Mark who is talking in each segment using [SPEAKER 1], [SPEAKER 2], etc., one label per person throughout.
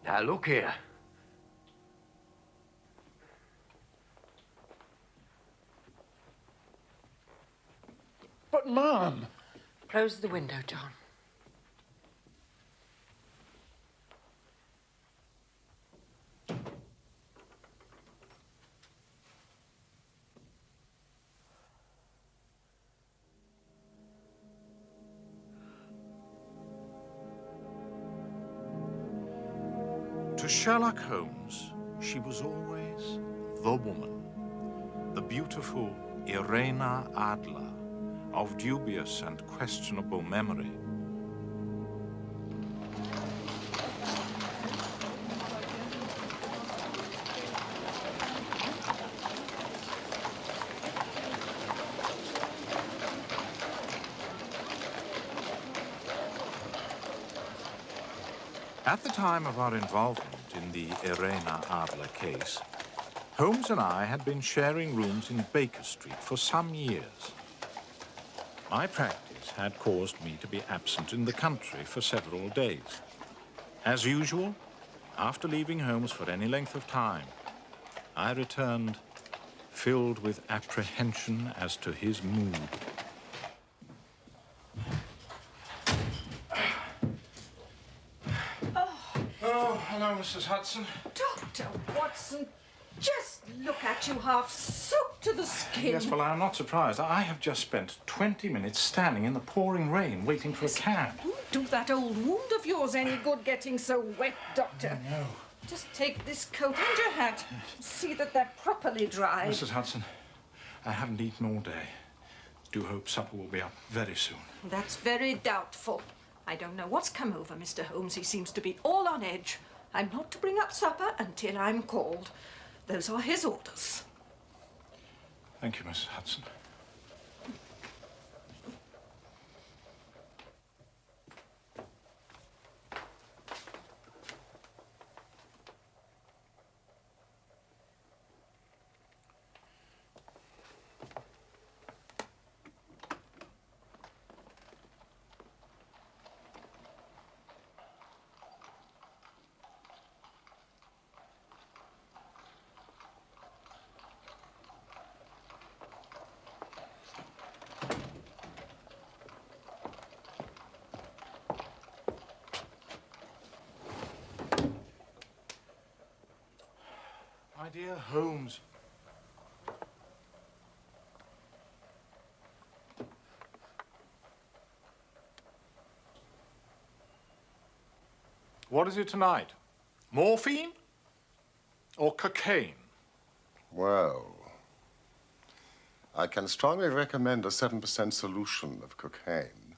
[SPEAKER 1] Now, look here.
[SPEAKER 2] But, Mum...
[SPEAKER 3] Close the window, John.
[SPEAKER 4] To Sherlock Holmes, she was always the woman, the beautiful Irene Adler, of dubious and questionable memory. At the time of our involvement in the Irene Adler case, Holmes and I had been sharing rooms in Baker Street for some years. My practice had caused me to be absent in the country for several days. As usual, after leaving Holmes for any length of time, I returned filled with apprehension as to his mood. Oh, hello, Mrs. Hudson.
[SPEAKER 5] Dr. Watson, just look at you, half soaked to the skin.
[SPEAKER 4] Yes, well, I'm not surprised. I have just spent 20 minutes standing in the pouring rain waiting for a cab.
[SPEAKER 5] Won't do that old wound of yours any good getting so wet, Doctor.
[SPEAKER 4] Oh, no.
[SPEAKER 5] Just take this coat and your hat. See that they're properly dry.
[SPEAKER 4] Mrs. Hudson, I haven't eaten all day. Do hope supper will be up very soon.
[SPEAKER 5] That's very doubtful. I don't know what's come over Mr. Holmes. He seems to be all on edge. I'm not to bring up supper until I'm called. Those are his orders.
[SPEAKER 4] Thank you, Mrs. Hudson. My dear Holmes. What is it tonight? Morphine or cocaine?
[SPEAKER 6] Well, I can strongly recommend a 7% solution of cocaine.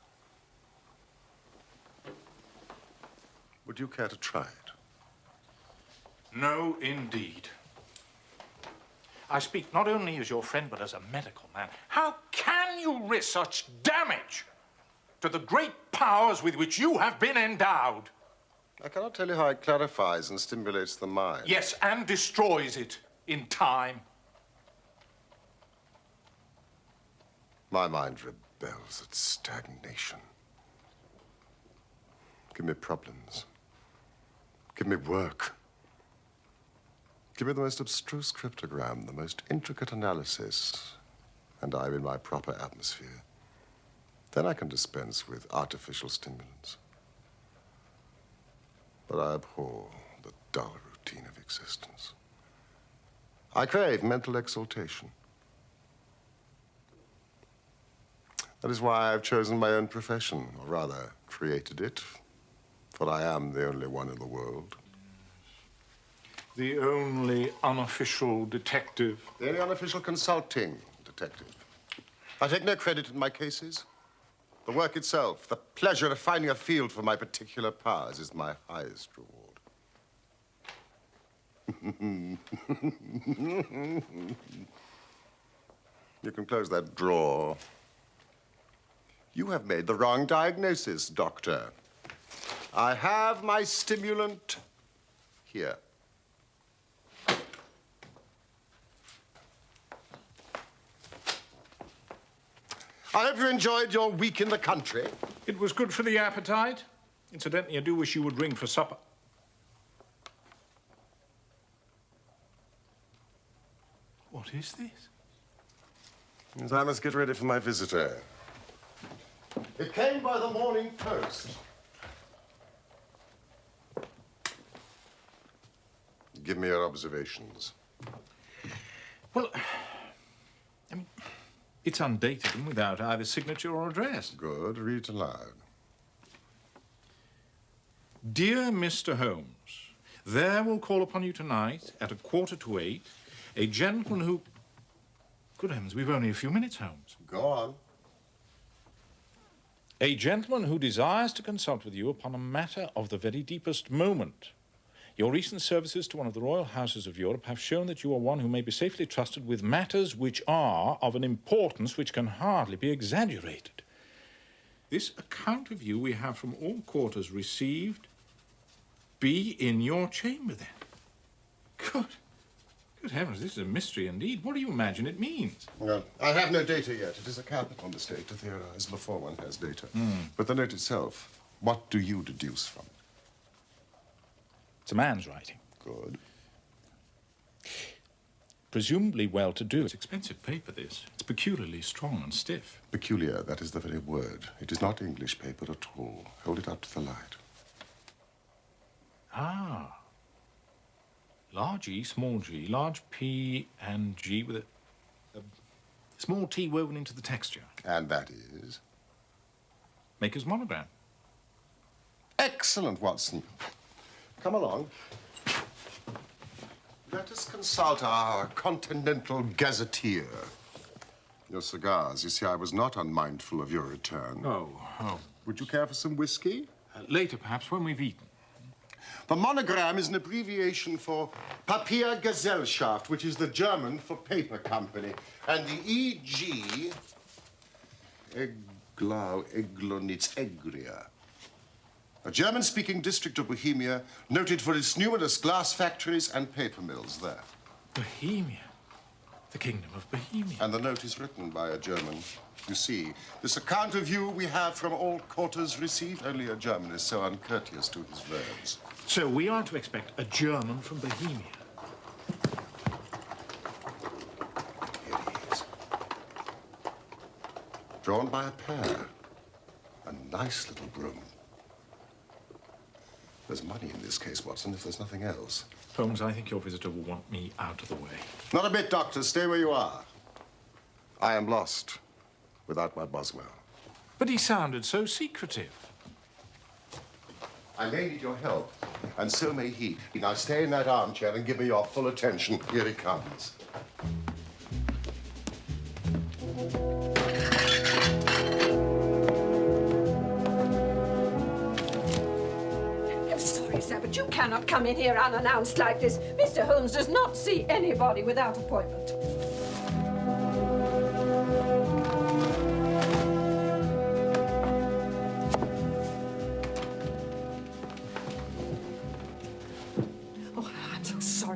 [SPEAKER 6] Would you care to try it?
[SPEAKER 4] No, indeed. I speak not only as your friend, but as a medical man. How can you risk such damage to the great powers with which you have been endowed?
[SPEAKER 6] I cannot tell you how it clarifies and stimulates the mind.
[SPEAKER 4] Yes, and destroys it in time.
[SPEAKER 6] My mind rebels at stagnation. Give me problems. Give me work. Give me the most abstruse cryptogram, the most intricate analysis, and I'm in my proper atmosphere. Then I can dispense with artificial stimulants. But I abhor the dull routine of existence. I crave mental exaltation. That is why I've chosen my own profession, or rather, created it, for I am the only one in the world.
[SPEAKER 4] The only unofficial detective.
[SPEAKER 6] The only unofficial consulting detective. I take no credit in my cases. The work itself, the pleasure of finding a field for my particular powers is my highest reward. You can close that drawer. You have made the wrong diagnosis, Doctor. I have my stimulant here. I hope you enjoyed your week in the country.
[SPEAKER 4] It was good for the appetite. Incidentally, I do wish you would ring for supper. What is this?
[SPEAKER 6] Means I must get ready for my visitor. It came by the morning post. Give me your observations.
[SPEAKER 4] Well, I mean, it's undated and without either signature or address.
[SPEAKER 6] Good. Read it aloud.
[SPEAKER 4] Dear Mr. Holmes, there will call upon you tonight at 7:45 a gentleman who... Good heavens, we've only a few minutes, Holmes.
[SPEAKER 6] Go on.
[SPEAKER 4] A gentleman who desires to consult with you upon a matter of the very deepest moment. Your recent services to one of the royal houses of Europe have shown that you are one who may be safely trusted with matters which are of an importance which can hardly be exaggerated. This account of you we have from all quarters received. Be in your chamber, then. Good heavens, this is a mystery indeed. What do you imagine it means?
[SPEAKER 6] Well, I have no data yet. It is a capital mistake to theorize before one has data. But the note itself, what do you deduce from it?
[SPEAKER 4] It's a man's writing.
[SPEAKER 6] Good.
[SPEAKER 4] Presumably well-to-do. It's expensive paper, this. It's peculiarly strong and stiff.
[SPEAKER 6] Peculiar, that is the very word. It is not English paper at all. Hold it up to the light.
[SPEAKER 4] Ah. Large E, small g, large P and G with a small T woven into the texture.
[SPEAKER 6] And that is?
[SPEAKER 4] Maker's monogram.
[SPEAKER 6] Excellent, Watson. Come along. Let us consult our continental gazetteer. Your cigars. You see, I was not unmindful of your return.
[SPEAKER 4] Oh.
[SPEAKER 6] Would you care for some whiskey?
[SPEAKER 4] Later, perhaps, when we've eaten.
[SPEAKER 6] The monogram is an abbreviation for Papiergesellschaft, which is the German for paper company. And the E.G. Eglonitz Egria. A German-speaking district of Bohemia, noted for its numerous glass factories and paper mills there.
[SPEAKER 4] Bohemia. The Kingdom of Bohemia.
[SPEAKER 6] And the note is written by a German. You see, this account of you we have from all quarters received. Only a German is so uncourteous to his verbs.
[SPEAKER 4] So we are to expect a German from Bohemia.
[SPEAKER 6] Here he is. Drawn by a pair. A nice little broom. There's money in this case, Watson, if there's nothing else.
[SPEAKER 4] Holmes, I think your visitor will want me out of the way.
[SPEAKER 6] Not a bit, Doctor. Stay where you are. I am lost without my Boswell.
[SPEAKER 4] But he sounded so secretive.
[SPEAKER 6] I may need your help, and so may he. Now stay in that armchair and give me your full attention. Here he comes.
[SPEAKER 5] I'm sorry, sir, but you cannot come in here unannounced like this. Mr. Holmes does not see anybody without appointment.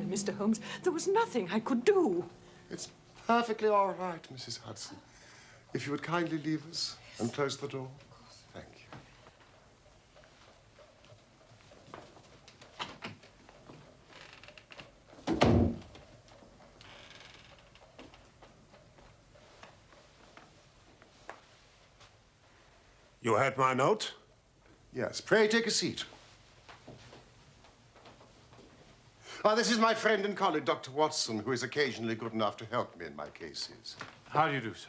[SPEAKER 5] Mr. Holmes, there was nothing I could do.
[SPEAKER 6] It's perfectly all right, Mrs. Hudson. If you would kindly leave us and close the door. Thank you.
[SPEAKER 1] You had my note?
[SPEAKER 6] Yes. Pray take a seat. This is my friend and colleague, Dr. Watson, who is occasionally good enough to help me in my cases.
[SPEAKER 4] How do you do, sir?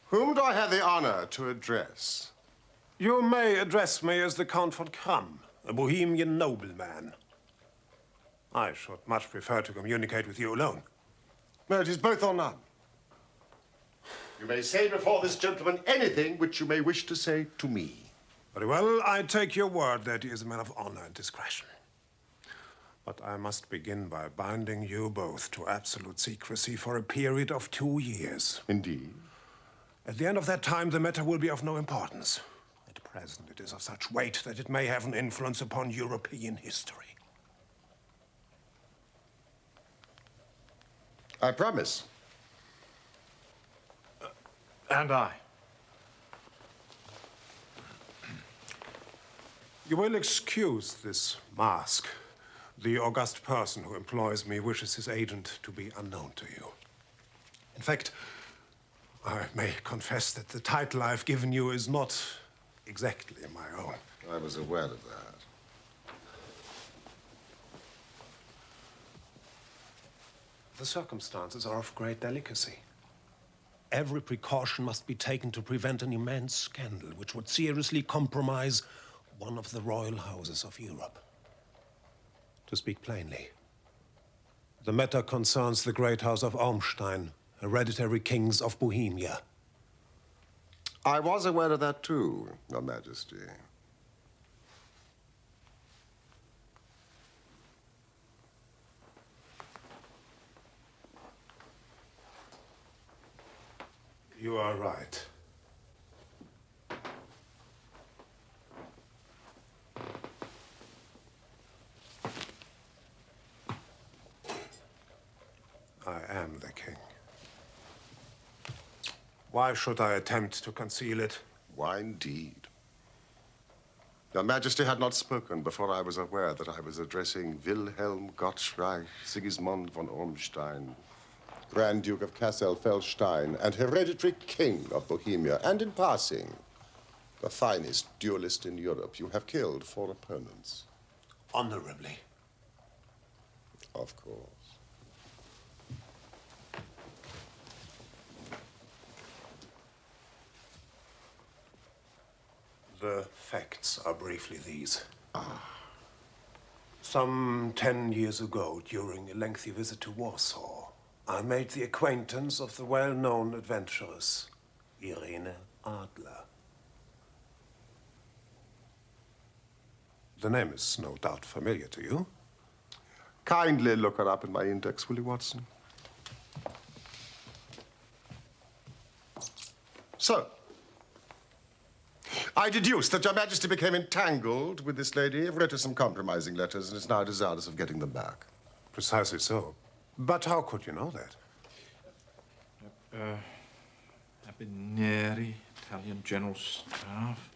[SPEAKER 6] Whom do I have the honor to address?
[SPEAKER 1] You may address me as the Count von Kramm, a Bohemian nobleman. I should much prefer to communicate with you alone.
[SPEAKER 6] No, it is both or none. You may say before this gentleman anything which you may wish to say to me.
[SPEAKER 1] Very well, I take your word that he is a man of honor and discretion. But I must begin by binding you both to absolute secrecy for a period of 2 years.
[SPEAKER 6] Indeed.
[SPEAKER 1] At the end of that time, the matter will be of no importance. At present, it is of such weight that it may have an influence upon European history.
[SPEAKER 6] I promise.
[SPEAKER 4] And I.
[SPEAKER 1] You will excuse this mask. The august person who employs me wishes his agent to be unknown to you. In fact, I may confess that the title I've given you is not exactly my own.
[SPEAKER 6] I was aware of that.
[SPEAKER 1] The circumstances are of great delicacy. Every precaution must be taken to prevent an immense scandal which would seriously compromise one of the royal houses of Europe. To speak plainly, the matter concerns the great house of Ormstein, hereditary kings of Bohemia.
[SPEAKER 6] I was aware of that too, Your Majesty.
[SPEAKER 1] You are right. I am the king. Why should I attempt to conceal it?
[SPEAKER 6] Why indeed? Your Majesty had not spoken before I was aware that I was addressing Wilhelm Gottschalk Sigismund von Ormstein, Grand Duke of Kassel-Felstein and hereditary King of Bohemia. And in passing, the finest duelist in Europe. You have killed 4 opponents.
[SPEAKER 1] Honorably.
[SPEAKER 6] Of course.
[SPEAKER 1] The facts are briefly these. Some 10 years ago, during a lengthy visit to Warsaw, I made the acquaintance of the well-known adventuress, Irene Adler. The name is no doubt familiar to you.
[SPEAKER 6] Kindly look her up in my index, will you, Watson? So, I deduce that Your Majesty became entangled with this lady, wrote her some compromising letters, and is now desirous of getting them back.
[SPEAKER 1] Precisely so. But how could you know that?
[SPEAKER 4] Abineri, Italian General Staff.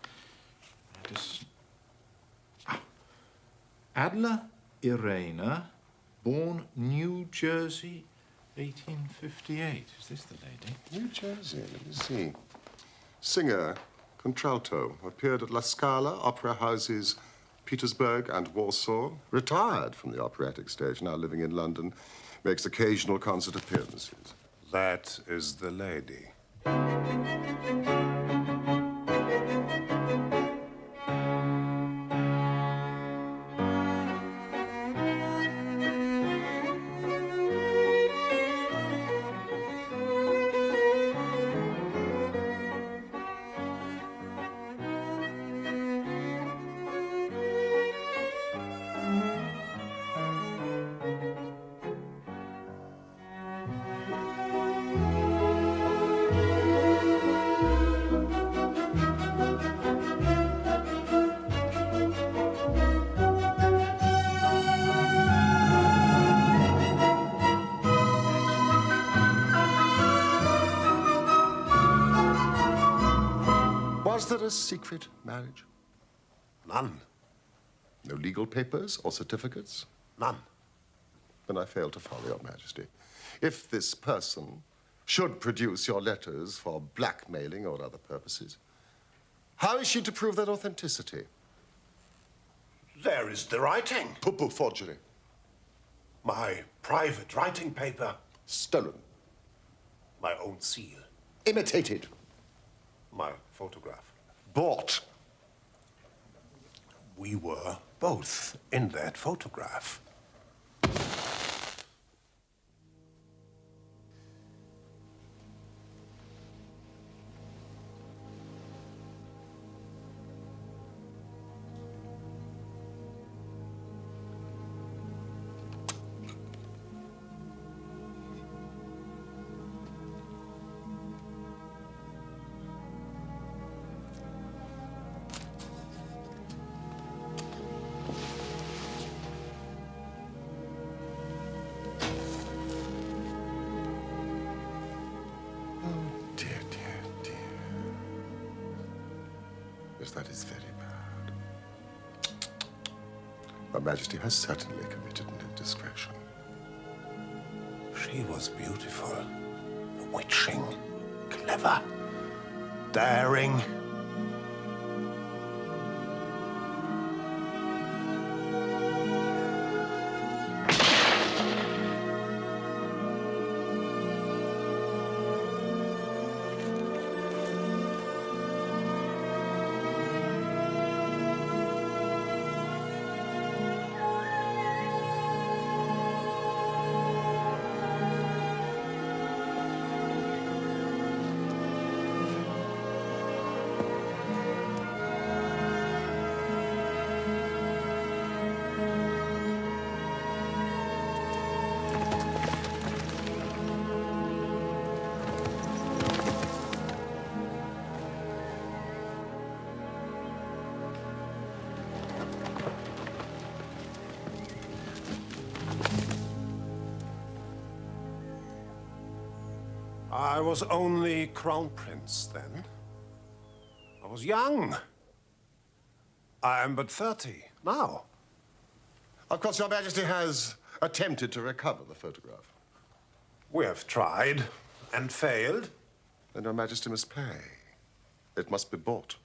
[SPEAKER 4] Adler Irene, born New Jersey, 1858. Is this the lady?
[SPEAKER 6] New Jersey, let me see. Singer, contralto, appeared at La Scala, opera houses Petersburg and Warsaw. Retired from the operatic stage, now living in London. Makes occasional concert appearances.
[SPEAKER 1] That is the lady.
[SPEAKER 6] Was there a secret marriage?
[SPEAKER 1] None.
[SPEAKER 6] No legal papers or certificates?
[SPEAKER 1] None.
[SPEAKER 6] Then I fail to follow, Your Majesty. If this person should produce your letters for blackmailing or other purposes, how is she to prove their authenticity?
[SPEAKER 1] There is the writing.
[SPEAKER 6] Poo-poo forgery.
[SPEAKER 1] My private writing paper.
[SPEAKER 6] Stolen.
[SPEAKER 1] My own seal.
[SPEAKER 6] Imitated.
[SPEAKER 1] My photograph.
[SPEAKER 6] Bought.
[SPEAKER 1] We were both in that photograph.
[SPEAKER 6] Yes, that is very bad. Her Majesty has certainly committed an indiscretion.
[SPEAKER 1] She was beautiful, bewitching, clever, daring. I was only Crown Prince then. I was young. I am but 30 now.
[SPEAKER 6] Of course, Your Majesty has attempted to recover the photograph.
[SPEAKER 1] We have tried and failed.
[SPEAKER 6] Then Your Majesty must pay. It must be bought.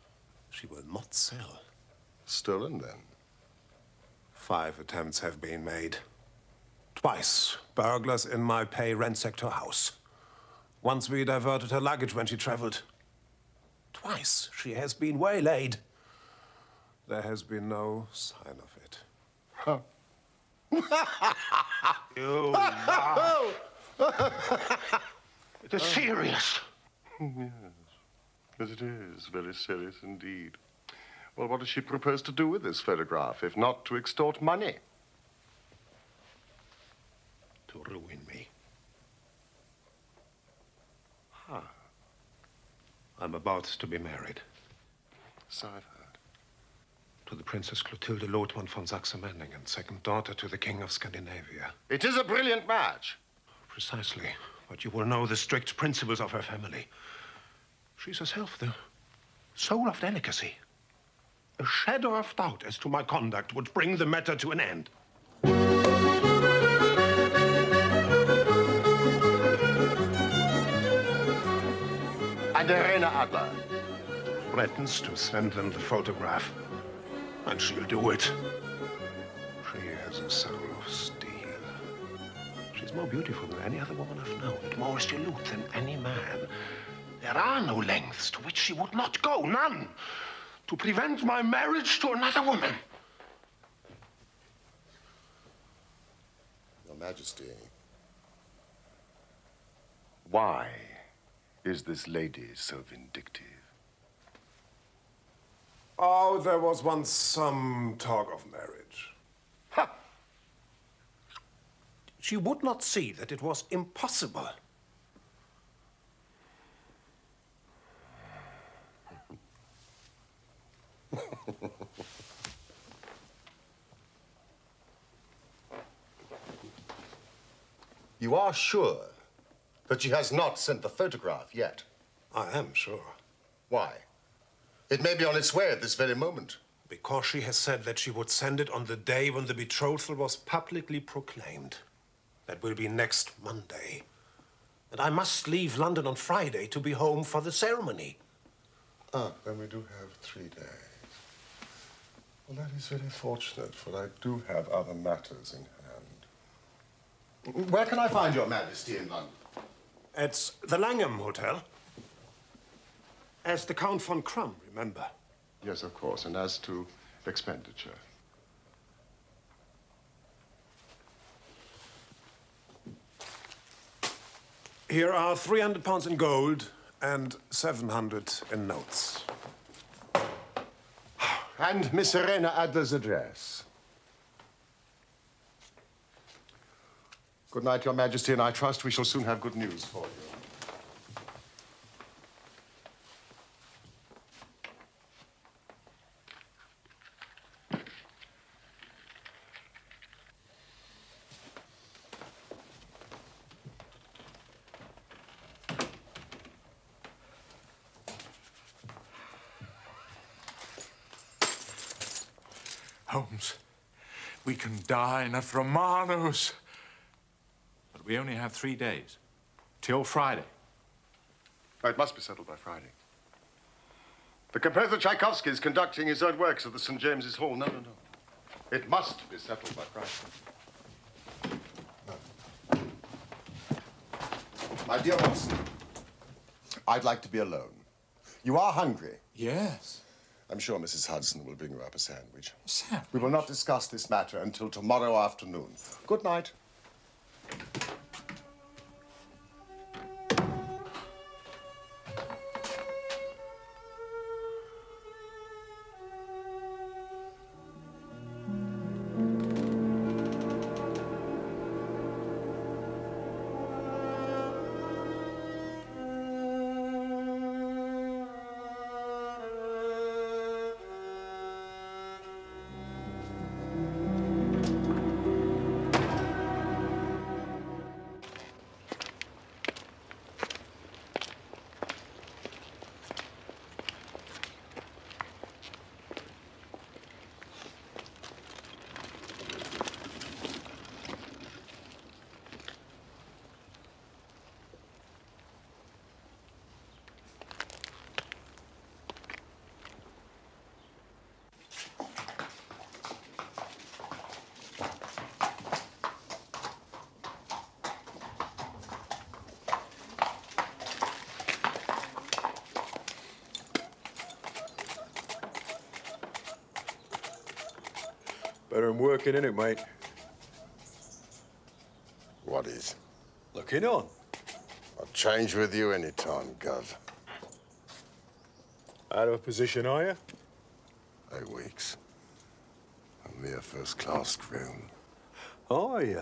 [SPEAKER 1] She will not sell.
[SPEAKER 6] Stolen, then?
[SPEAKER 1] 5 attempts have been made. Twice, burglars in my pay ransacked her house. Once we diverted her luggage when she traveled. Twice she has been waylaid. There has been no sign of it.
[SPEAKER 6] Huh.
[SPEAKER 1] You laugh.
[SPEAKER 2] It is serious.
[SPEAKER 6] Yes. Yes, it is very serious indeed. Well, what does she propose to do with this photograph, if not to extort money?
[SPEAKER 1] To ruin me.
[SPEAKER 6] Huh.
[SPEAKER 1] I'm about to be married.
[SPEAKER 6] So I've heard.
[SPEAKER 1] To the Princess Clotilde Lothmann von Saxe-Meiningen, second daughter to the King of Scandinavia.
[SPEAKER 6] It is a brilliant match.
[SPEAKER 1] Precisely. But you will know the strict principles of her family. She's herself the soul of delicacy. A shadow of doubt as to my conduct would bring the matter to an end.
[SPEAKER 6] And Irene Adler.
[SPEAKER 1] Threatens to send them the photograph. And she'll do it. She has a soul of steel. She's more beautiful than any other woman I've known, and more resolute than any man. There are no lengths to which she would not go, none, to prevent my marriage to another woman.
[SPEAKER 6] Your Majesty, why is this lady so vindictive?
[SPEAKER 1] Oh, there was once some talk of marriage.
[SPEAKER 6] Ha!
[SPEAKER 1] She would not see that it was impossible.
[SPEAKER 6] You are sure that she has not sent the photograph yet?
[SPEAKER 1] I am sure.
[SPEAKER 6] Why? It may be on its way at this very moment.
[SPEAKER 1] Because she has said that she would send it on the day when the betrothal was publicly proclaimed. That will be next Monday. And I must leave London on Friday to be home for the ceremony.
[SPEAKER 6] Ah, then we do have 3 days. Well, that is very fortunate, for I do have other matters in hand. Where can I find Your Majesty in London?
[SPEAKER 1] It's the Langham Hotel. As the Count von Krumm, remember?
[SPEAKER 6] Yes, of course. And as to expenditure?
[SPEAKER 1] Here are 300 pounds in gold and 700 in notes.
[SPEAKER 6] And Miss Irene Adler's address. Good night, Your Majesty, and I trust we shall soon have good news for you.
[SPEAKER 2] Holmes,
[SPEAKER 4] We can dine at Romano's. But we only have 3 days. Till Friday.
[SPEAKER 6] Oh, it must be settled by Friday. The composer Tchaikovsky is conducting his own works at the St. James's Hall. No, no, no. It must be settled by Friday. My dear Watson, I'd like to be alone. You are hungry.
[SPEAKER 4] Yes.
[SPEAKER 6] I'm sure Mrs. Hudson will bring you up a sandwich.
[SPEAKER 4] Sandwich?
[SPEAKER 6] We will not discuss this matter until tomorrow afternoon. Good night.
[SPEAKER 7] Better than working, innit, mate?
[SPEAKER 6] What is?
[SPEAKER 7] Looking on.
[SPEAKER 6] I'll change with you any time, Gov.
[SPEAKER 7] Out of position, are you?
[SPEAKER 6] 8 weeks. A mere first-class groom.
[SPEAKER 7] Are you?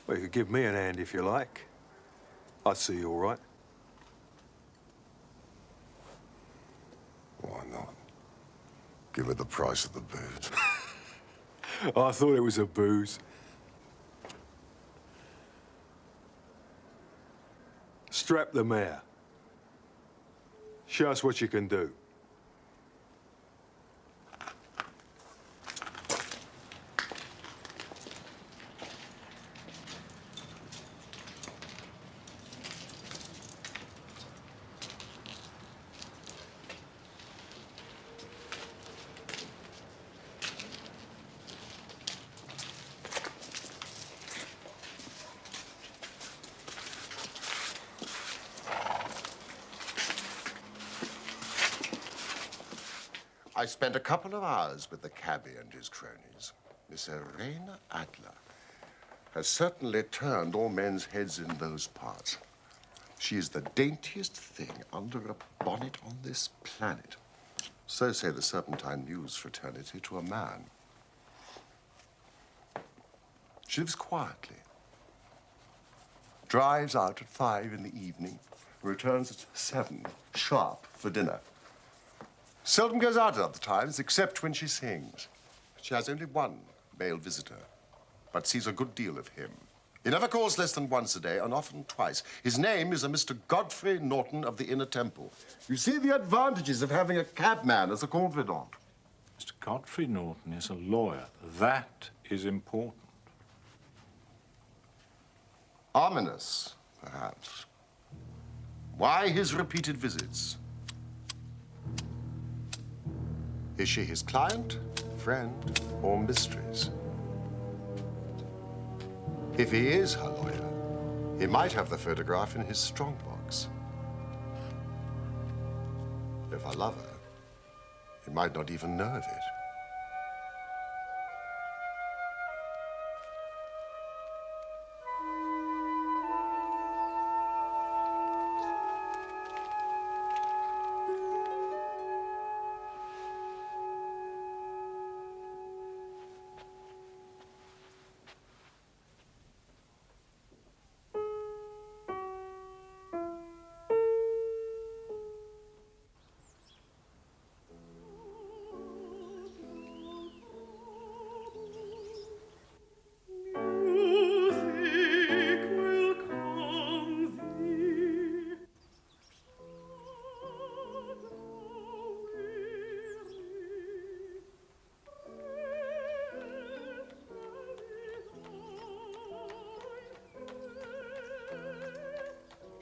[SPEAKER 7] Well, you could give me an hand if you like. I'd see you all right.
[SPEAKER 6] Why not? Give it the price of the booze.
[SPEAKER 7] I thought it was a booze. Strap the mare. Show us what you can do.
[SPEAKER 6] I spent a couple of hours with the cabbie and his cronies. Miss Irene Adler has certainly turned all men's heads in those parts. She is the daintiest thing under a bonnet on this planet. So say the Serpentine News fraternity to a man. She lives quietly, drives out at 5 in the evening, returns at 7 sharp for dinner. Seldom goes out at other times, except when she sings. She has only one male visitor, but sees a good deal of him. He never calls less than once a day, and often twice. His name is a Mr. Godfrey Norton of the Inner Temple. You see the advantages of having a cabman as a confidant.
[SPEAKER 4] Mr. Godfrey Norton is a lawyer. That is important.
[SPEAKER 6] Ominous, perhaps. Why his repeated visits? Is she his client, friend, or mistress? If he is her lawyer, he might have the photograph in his strongbox. If I love her, he might not even know of it.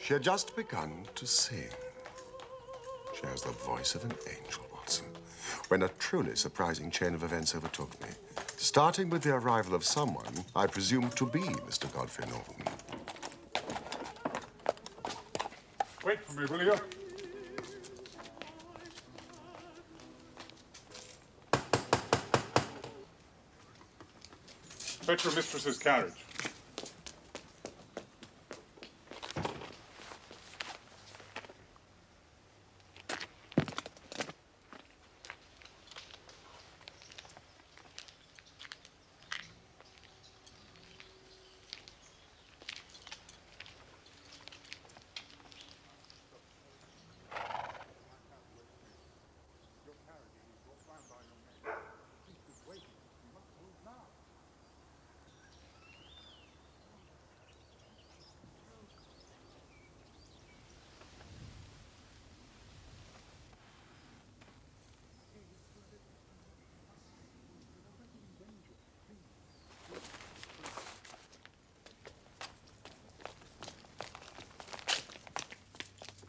[SPEAKER 6] She had just begun to sing. She has the voice of an angel, Watson, when a truly surprising chain of events overtook me, starting with the arrival of someone I presumed to be Mr. Godfrey Norton.
[SPEAKER 2] Wait for me, will you? Fetch your mistress's carriage.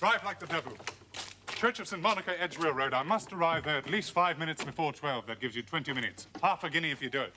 [SPEAKER 2] Drive like the devil. Church of St. Monica, Edge Railroad. I must arrive there at least 5 minutes before 12. That gives you 20 minutes. Half a guinea if you do it.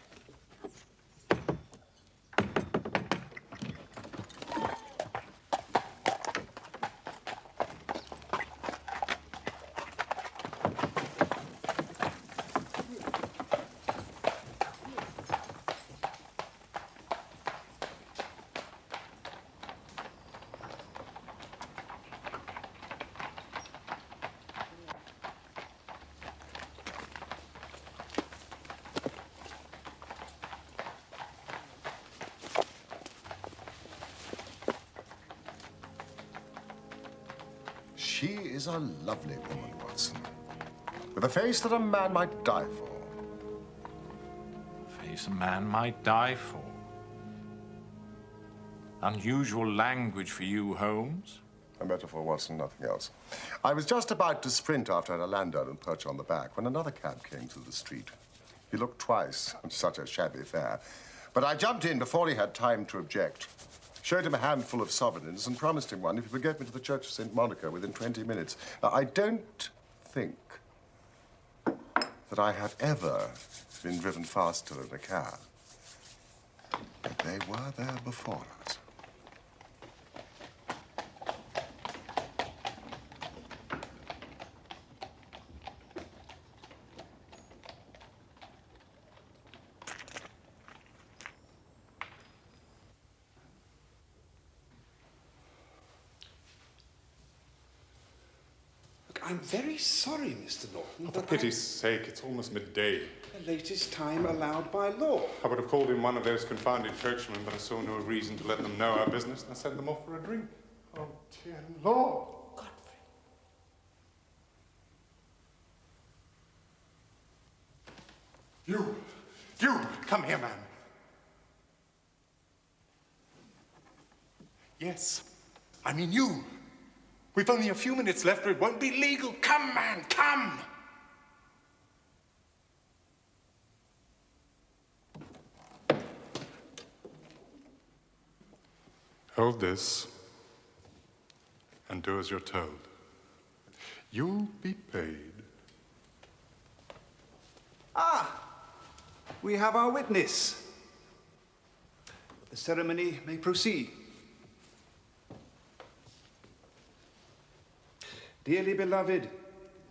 [SPEAKER 6] She is a lovely woman, Watson, with a face that a man might die for.
[SPEAKER 4] Face a man might die for. Unusual language for you, Holmes.
[SPEAKER 6] A metaphor, Watson, nothing else. I was just about to sprint after a landau and perch on the back when another cab came through the street. He looked twice, such a shabby fare. But I jumped in before he had time to object. Showed him a handful of sovereigns and promised him one if he would get me to the Church of St. Monica within 20 minutes. Now, I don't think that I have ever been driven faster in a cab. But they were there before us.
[SPEAKER 8] I'm very sorry, Mr. Norton.
[SPEAKER 2] For pity's sake, it's almost midday.
[SPEAKER 8] The latest time allowed by law.
[SPEAKER 2] I would have called in one of those confounded churchmen, but I saw no reason to let them know our business, and I sent them off for a drink. Oh, dear Lord.
[SPEAKER 8] Godfrey.
[SPEAKER 2] You, come here, man. Yes, I mean you. We've only a few minutes left, or it won't be legal. Come, man, come! Hold this, and do as you're told. You'll be paid.
[SPEAKER 8] Ah, we have our witness. The ceremony may proceed. Dearly beloved,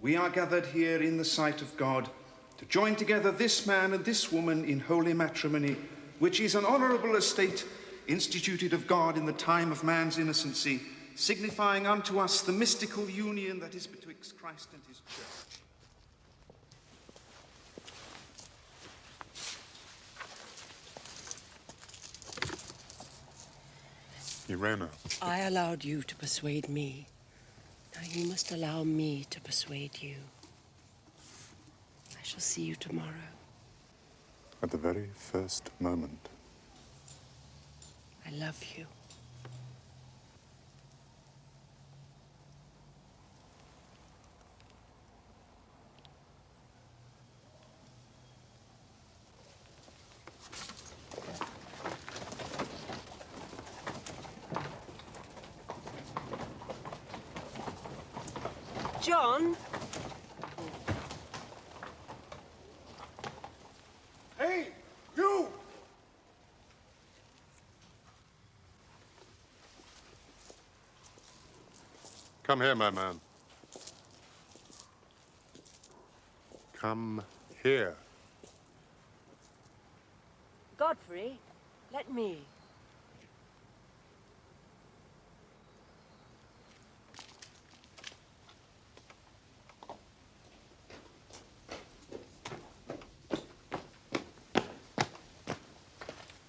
[SPEAKER 8] we are gathered here in the sight of God to join together this man and this woman in holy matrimony, which is an honorable estate instituted of God in the time of man's innocency, signifying unto us the mystical union that is betwixt Christ and his church.
[SPEAKER 2] Irene.
[SPEAKER 3] I allowed you to persuade me. Now you must allow me to persuade you. I shall see you tomorrow.
[SPEAKER 2] At the very first moment.
[SPEAKER 3] I love you. John?
[SPEAKER 6] Hey, you! Come here, my man. Come here.
[SPEAKER 3] Godfrey, let me.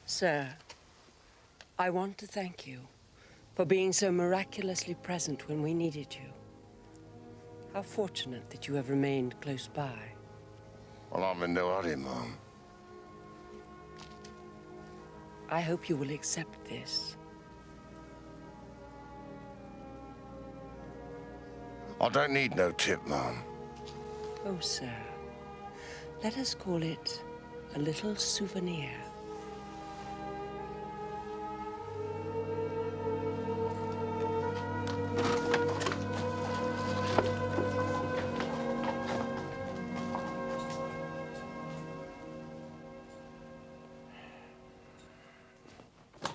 [SPEAKER 3] Sir, I want to thank you for being so miraculously present when we needed you. How fortunate that you have remained close by.
[SPEAKER 6] Well, I'm in no hurry, Mom.
[SPEAKER 3] I hope you will accept this.
[SPEAKER 6] I don't need no tip, Mom.
[SPEAKER 3] Oh, sir, let us call it a little souvenir.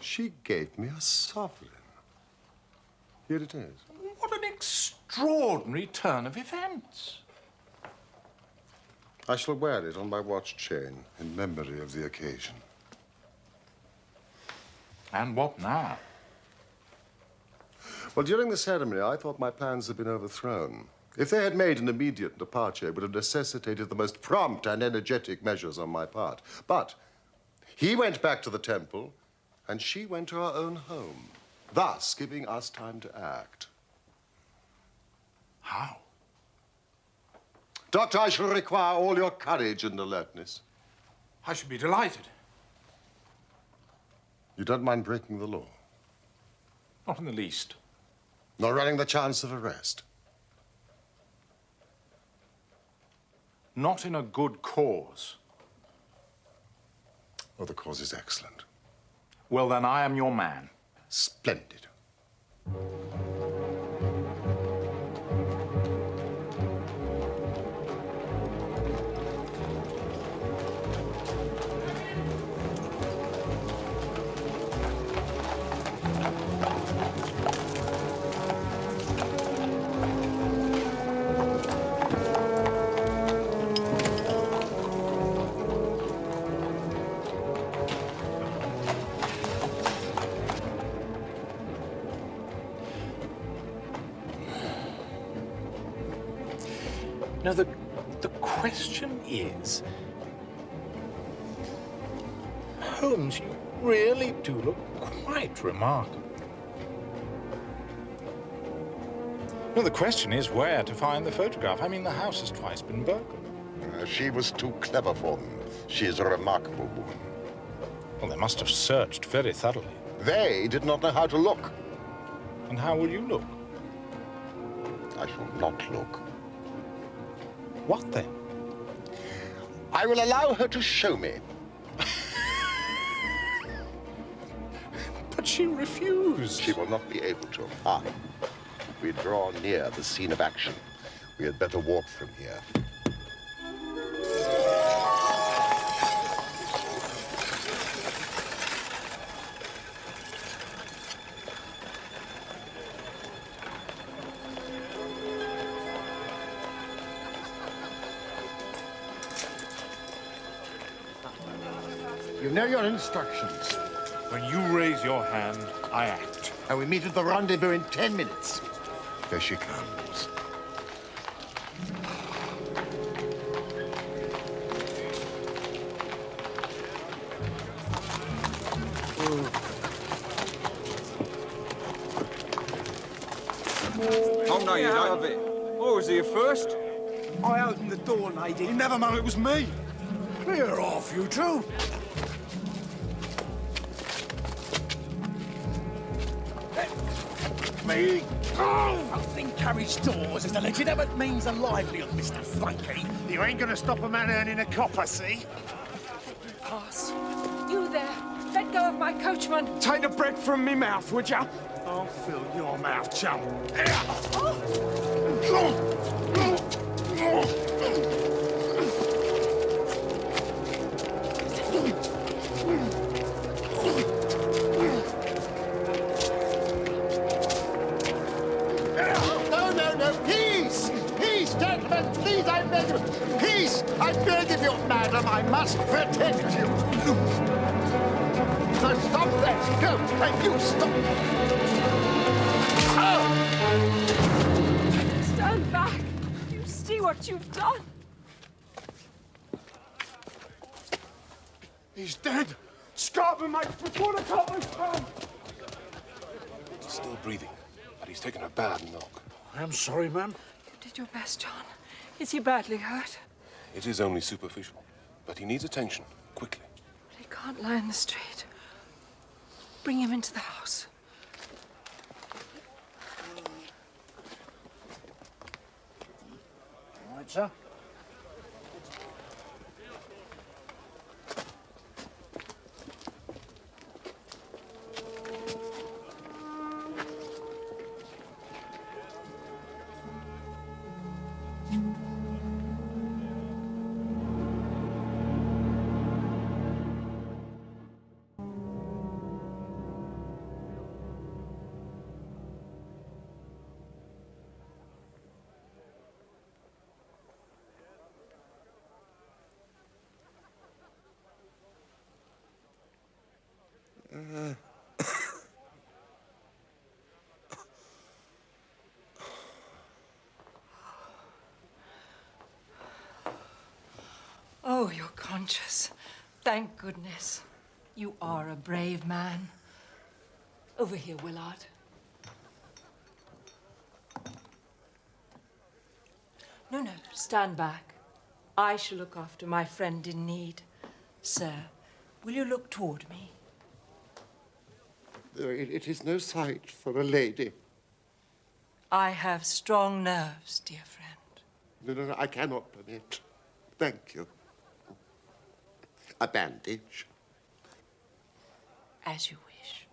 [SPEAKER 6] She gave me a sovereign. Here it is.
[SPEAKER 4] What an extraordinary turn of events.
[SPEAKER 6] I shall wear it on my watch chain in memory of the occasion.
[SPEAKER 4] And what now?
[SPEAKER 6] Well, during the ceremony, I thought my plans had been overthrown. If they had made an immediate departure, it would have necessitated the most prompt and energetic measures on my part. But he went back to the temple, and she went to her own home, thus giving us time to act.
[SPEAKER 4] How?
[SPEAKER 6] Doctor, I shall require all your courage and alertness.
[SPEAKER 4] I should be delighted.
[SPEAKER 6] You don't mind breaking the law?
[SPEAKER 4] Not in the least.
[SPEAKER 6] Nor running the chance of arrest?
[SPEAKER 4] Not in a good cause.
[SPEAKER 6] Oh, the cause is excellent.
[SPEAKER 4] Well, then I am your man.
[SPEAKER 6] Splendid.
[SPEAKER 4] Now, the question is, Holmes, you really do look quite remarkable. No, the question is where to find the photograph. I mean, the house has twice been burgled.
[SPEAKER 6] She was too clever for them. She is a remarkable woman.
[SPEAKER 4] Well, they must have searched very thoroughly.
[SPEAKER 6] They did not know how to look.
[SPEAKER 4] And how will you look?
[SPEAKER 6] I shall not look.
[SPEAKER 4] What then?
[SPEAKER 6] I will allow her to show me.
[SPEAKER 4] But she refused.
[SPEAKER 6] She will not be able to. We draw near the scene of action. We had better walk from here.
[SPEAKER 9] You know your instructions.
[SPEAKER 4] When you raise your hand, I act.
[SPEAKER 9] And we meet at the rendezvous in 10 minutes.
[SPEAKER 6] Here she comes.
[SPEAKER 10] Oh, no, you don't have it. I was here first.
[SPEAKER 9] I opened the door, lady. You never know it was me. Clear off, you two. Me? Oh! Opening carriage doors is a legitimate means of livelihood, Mr. Frankie. You ain't gonna stop a man earning a copper, see?
[SPEAKER 3] Pass. You there. Let go of my coachman.
[SPEAKER 9] Take the bread from me mouth, would ya? I'll fill your mouth, chum. Here.
[SPEAKER 3] Oh.
[SPEAKER 9] Peace, gentlemen, please, I beg you. Peace, I beg of you, madam. I must protect you. So stop that. Go, and you stop.
[SPEAKER 5] Stand back. You see what you've done.
[SPEAKER 9] He's dead. Scarper, mate, before the coppers come.
[SPEAKER 11] He's still breathing, but he's taken a bad knock.
[SPEAKER 9] I'm sorry, ma'am.
[SPEAKER 5] You did your best, John. Is he badly hurt?
[SPEAKER 11] It is only superficial, but he needs attention, quickly.
[SPEAKER 5] But he can't lie in the street. Bring him into the house.
[SPEAKER 9] All right, sir.
[SPEAKER 5] Oh, you're conscious. Thank goodness. You are a brave man. Over here, Willard. No, stand back. I shall look after my friend in need. Sir, will you look toward me?
[SPEAKER 9] It is no sight for a lady.
[SPEAKER 5] I have strong nerves, dear friend.
[SPEAKER 9] No, I cannot permit. Thank you. A bandage.
[SPEAKER 5] As you wish.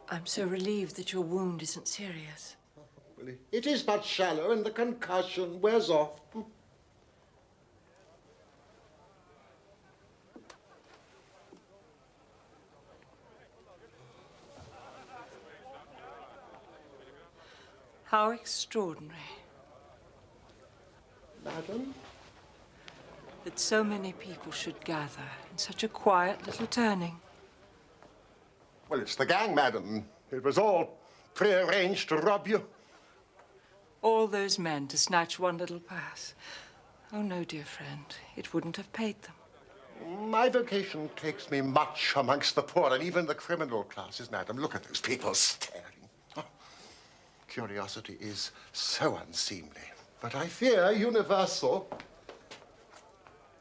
[SPEAKER 5] I'm so relieved that your wound isn't serious.
[SPEAKER 9] Well, it is but shallow, and the concussion wears off.
[SPEAKER 5] How extraordinary.
[SPEAKER 9] Madam?
[SPEAKER 5] That so many people should gather in such a quiet little turning.
[SPEAKER 9] Well, it's the gang, madam. It was all prearranged to rob you.
[SPEAKER 5] All those men to snatch one little purse. Oh, no, dear friend. It wouldn't have paid them.
[SPEAKER 9] My vocation takes me much amongst the poor and even the criminal classes, madam. Look at those people staring. Oh, curiosity is so unseemly, but I fear universal.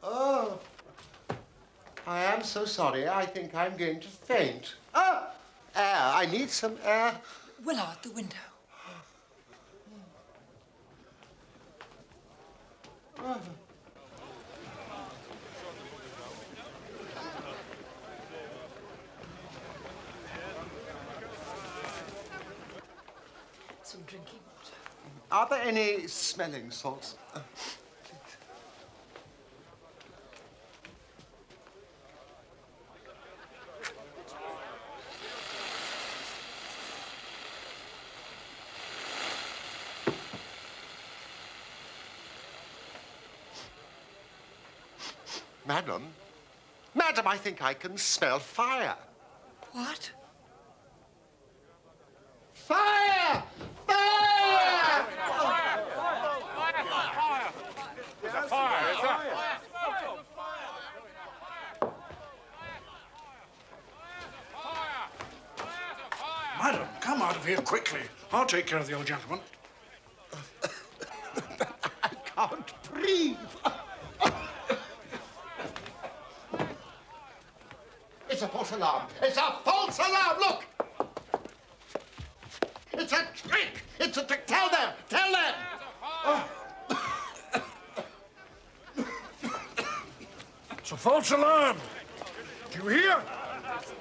[SPEAKER 9] Oh, I am so sorry. I think I'm going to faint. Ah, air. I need some air.
[SPEAKER 5] Willard, the window.
[SPEAKER 9] Oh.
[SPEAKER 5] Some drinking water.
[SPEAKER 9] Are there any smelling salts? Madam? Madam, I think I can smell fire.
[SPEAKER 5] What?
[SPEAKER 9] Fire! Fire!
[SPEAKER 2] There's a fire, is there?
[SPEAKER 12] Madam, come out of here quickly. I'll take care of the old gentleman.
[SPEAKER 9] I can't breathe. It's a false alarm. It's a false alarm. Look. It's a trick. It's a trick. Tell them. Tell them. Oh.
[SPEAKER 12] It's a false alarm. Do you hear?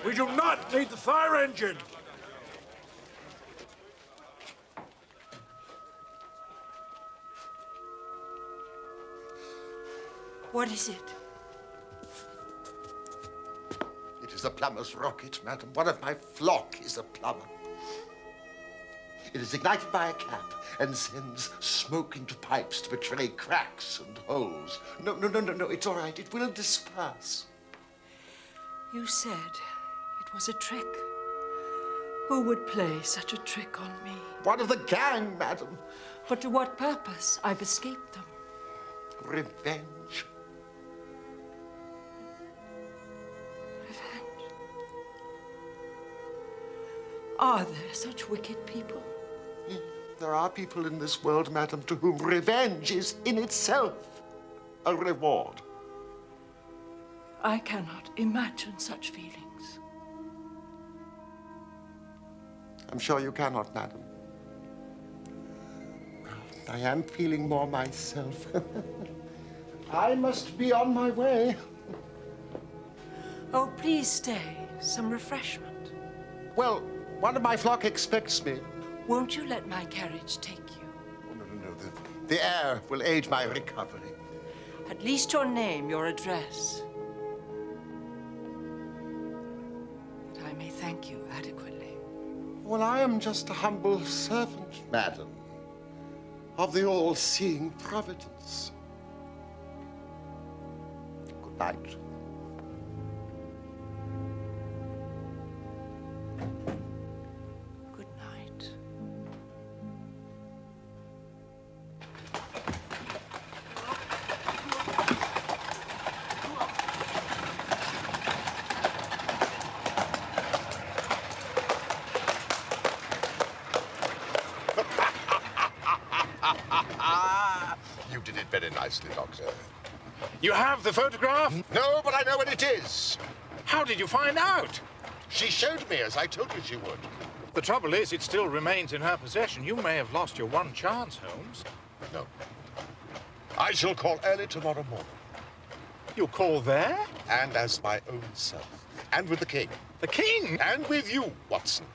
[SPEAKER 12] We do not need the fire engine.
[SPEAKER 5] What is it?
[SPEAKER 9] It is a plumber's rocket, madam. One of my flock is a plumber. It is ignited by a cap and sends smoke into pipes to betray cracks and holes. No, it's all right. It will disperse.
[SPEAKER 5] You said it was a trick. Who would play such a trick on me?
[SPEAKER 9] One of the gang, madam.
[SPEAKER 5] But to what purpose? I've escaped them.
[SPEAKER 9] Revenge.
[SPEAKER 5] Revenge. Are there such wicked people?
[SPEAKER 9] There are people in this world, madam, to whom revenge is in itself a reward.
[SPEAKER 5] I cannot imagine such feelings.
[SPEAKER 9] I'm sure you cannot, madam. I am feeling more myself. I must be on my way.
[SPEAKER 5] Oh, please stay. Some refreshment.
[SPEAKER 9] Well, one of my flock expects me.
[SPEAKER 5] Won't you let my carriage take you?
[SPEAKER 9] Oh, no. The air will aid my recovery.
[SPEAKER 5] At least your name, your address. That I may thank you adequately.
[SPEAKER 9] Well, I am just a humble servant, madam, of the all-seeing Providence. Good night.
[SPEAKER 5] Good night.
[SPEAKER 9] You did it very nicely, Doctor.
[SPEAKER 4] You have the photograph?
[SPEAKER 9] No, but I know what it is.
[SPEAKER 4] How did you find out?
[SPEAKER 9] She showed me, as I told you she would.
[SPEAKER 4] The trouble is, it still remains in her possession. You may have lost your one chance, Holmes.
[SPEAKER 9] No. I shall call early tomorrow morning.
[SPEAKER 4] You'll call there?
[SPEAKER 9] And as my own self. And with the king.
[SPEAKER 4] The king?
[SPEAKER 9] And with you, Watson.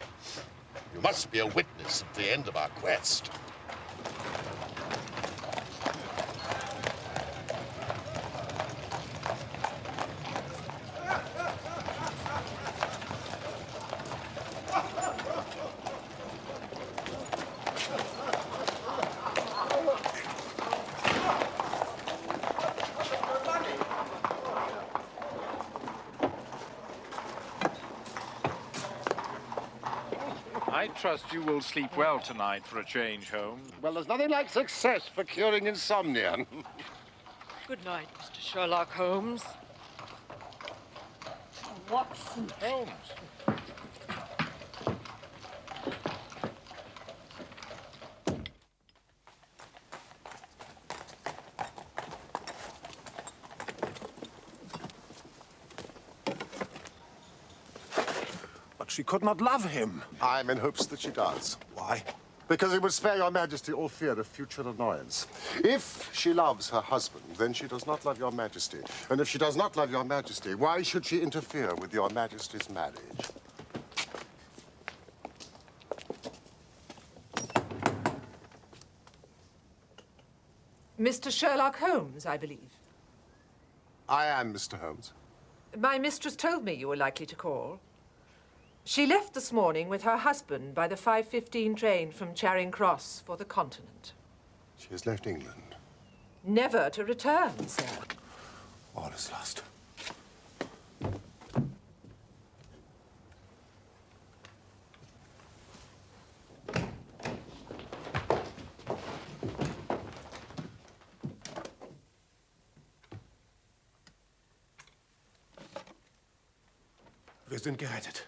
[SPEAKER 9] You must be a witness at the end of our quest.
[SPEAKER 4] I trust you will sleep well tonight for a change, Holmes.
[SPEAKER 9] Well, there's nothing like success for curing insomnia.
[SPEAKER 3] Good night, Mr. Sherlock Holmes.
[SPEAKER 5] Watson.
[SPEAKER 4] Holmes.
[SPEAKER 1] But she could not love him.
[SPEAKER 9] I'm in hopes that she does.
[SPEAKER 1] Why?
[SPEAKER 9] Because it would spare your majesty all fear of future annoyance. If she loves her husband, then she does not love your majesty. And if she does not love your majesty, why should she interfere with your majesty's marriage?
[SPEAKER 13] Mr. Sherlock Holmes, I believe.
[SPEAKER 9] I am Mr. Holmes.
[SPEAKER 13] My mistress told me you were likely to call. She left this morning with her husband by the 5:15 train from Charing Cross for the continent.
[SPEAKER 9] She has left England.
[SPEAKER 13] Never to return, sir.
[SPEAKER 1] All is lost. Wir sind gerettet.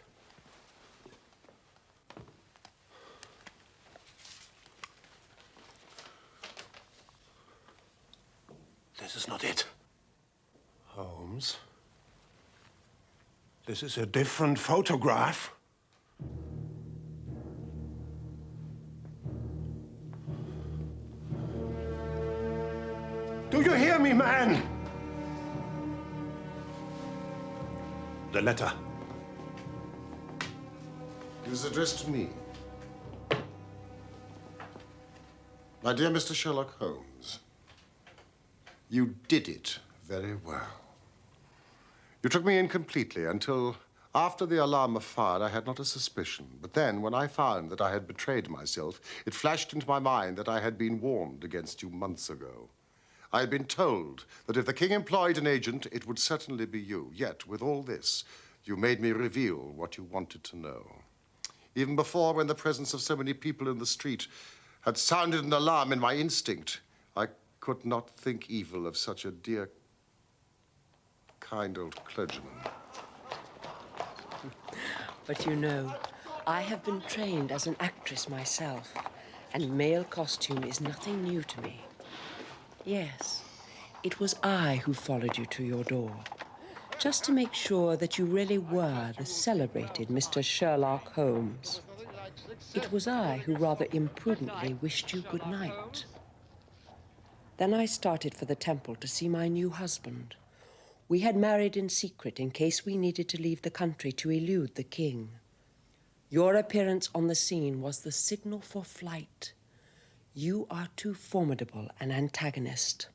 [SPEAKER 1] This is not it. Holmes? This is a different photograph. Do you hear me, man? The letter.
[SPEAKER 6] It is addressed to me. My dear Mr. Sherlock Holmes, you did it very well. You took me in completely until after the alarm was fired, I had not a suspicion. But then, when I found that I had betrayed myself, it flashed into my mind that I had been warned against you months ago. I had been told that if the king employed an agent, it would certainly be you. Yet, with all this, you made me reveal what you wanted to know. Even before, when the presence of so many people in the street had sounded an alarm in my instinct, I could not think evil of such a dear, kind old clergyman.
[SPEAKER 3] But you know, I have been trained as an actress myself, and male costume is nothing new to me. Yes, it was I who followed you to your door, just to make sure that you really were the celebrated Mr. Sherlock Holmes. It was I who rather imprudently wished you good night. Then I started for the temple to see my new husband. We had married in secret in case we needed to leave the country to elude the king. Your appearance on the scene was the signal for flight. You are too formidable an antagonist.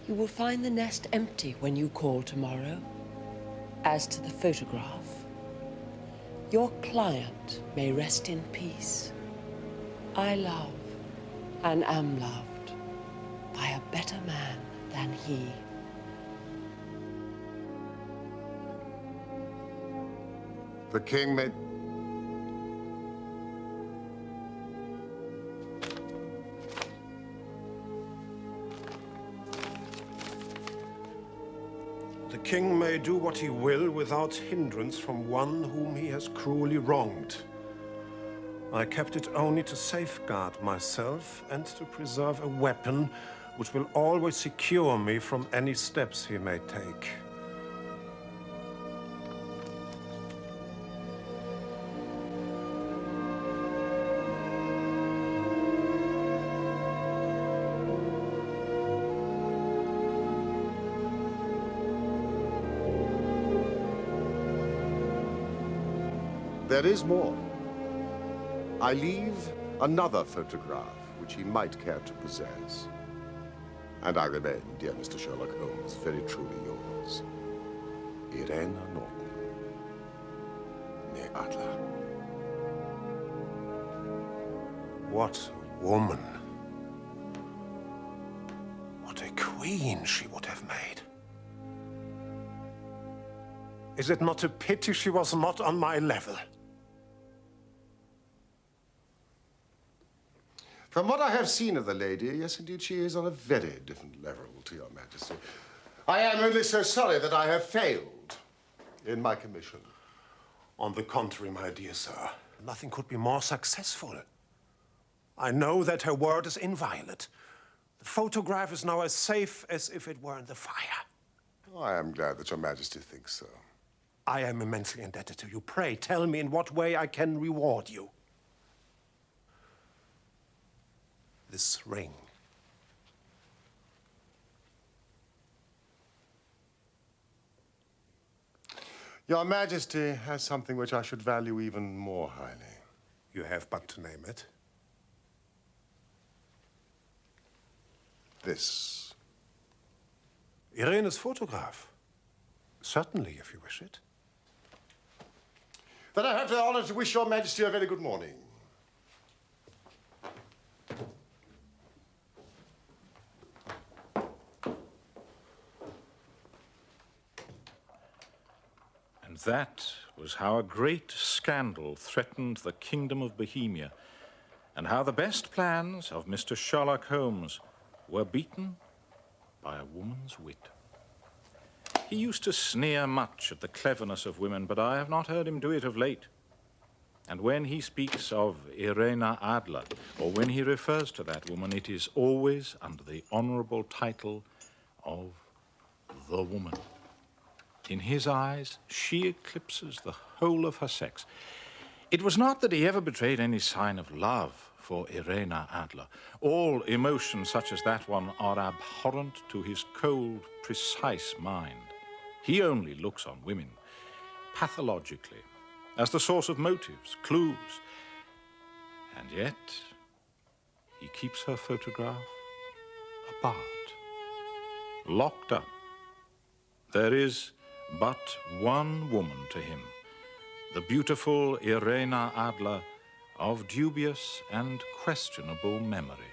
[SPEAKER 3] You will find the nest empty when you call tomorrow. As to the photograph, your client may rest in peace. I love and am loved by a better man than he.
[SPEAKER 6] The king may...
[SPEAKER 1] The king may do what he will without hindrance from one whom he has cruelly wronged. I kept it only to safeguard myself and to preserve a weapon which will always secure me from any steps he may take.
[SPEAKER 6] There is more. I leave another photograph which he might care to possess. And I remain, dear Mr. Sherlock Holmes, very truly yours, Irene Adler.
[SPEAKER 1] What a woman. What a queen she would have made. Is it not a pity she was not on my level?
[SPEAKER 6] From what I have seen of the lady, yes, indeed, she is on a very different level to your Majesty. I am only so sorry that I have failed in my commission.
[SPEAKER 1] On the contrary, my dear sir, nothing could be more successful. I know that her word is inviolate. The photograph is now as safe as if it were in the fire.
[SPEAKER 6] I am glad that your Majesty thinks so.
[SPEAKER 1] I am immensely indebted to you. Pray, tell me in what way I can reward you. This ring.
[SPEAKER 6] Your Majesty has something which I should value even more highly.
[SPEAKER 1] You have but to name it.
[SPEAKER 6] This.
[SPEAKER 1] Irene's photograph. Certainly, if you wish it.
[SPEAKER 6] Then I have the honor to wish your Majesty a very good morning.
[SPEAKER 4] And that was how a great scandal threatened the Kingdom of Bohemia, and how the best plans of Mr. Sherlock Holmes were beaten by a woman's wit. He used to sneer much at the cleverness of women, but I have not heard him do it of late. And when he speaks of Irene Adler, or when he refers to that woman, it is always under the honorable title of the woman. In his eyes, she eclipses the whole of her sex. It was not that he ever betrayed any sign of love for Irene Adler. All emotions such as that one are abhorrent to his cold, precise mind. He only looks on women pathologically, as the source of motives, clues. And yet, he keeps her photograph apart, locked up. There is but one woman to him, the beautiful Irene Adler of dubious and questionable memory.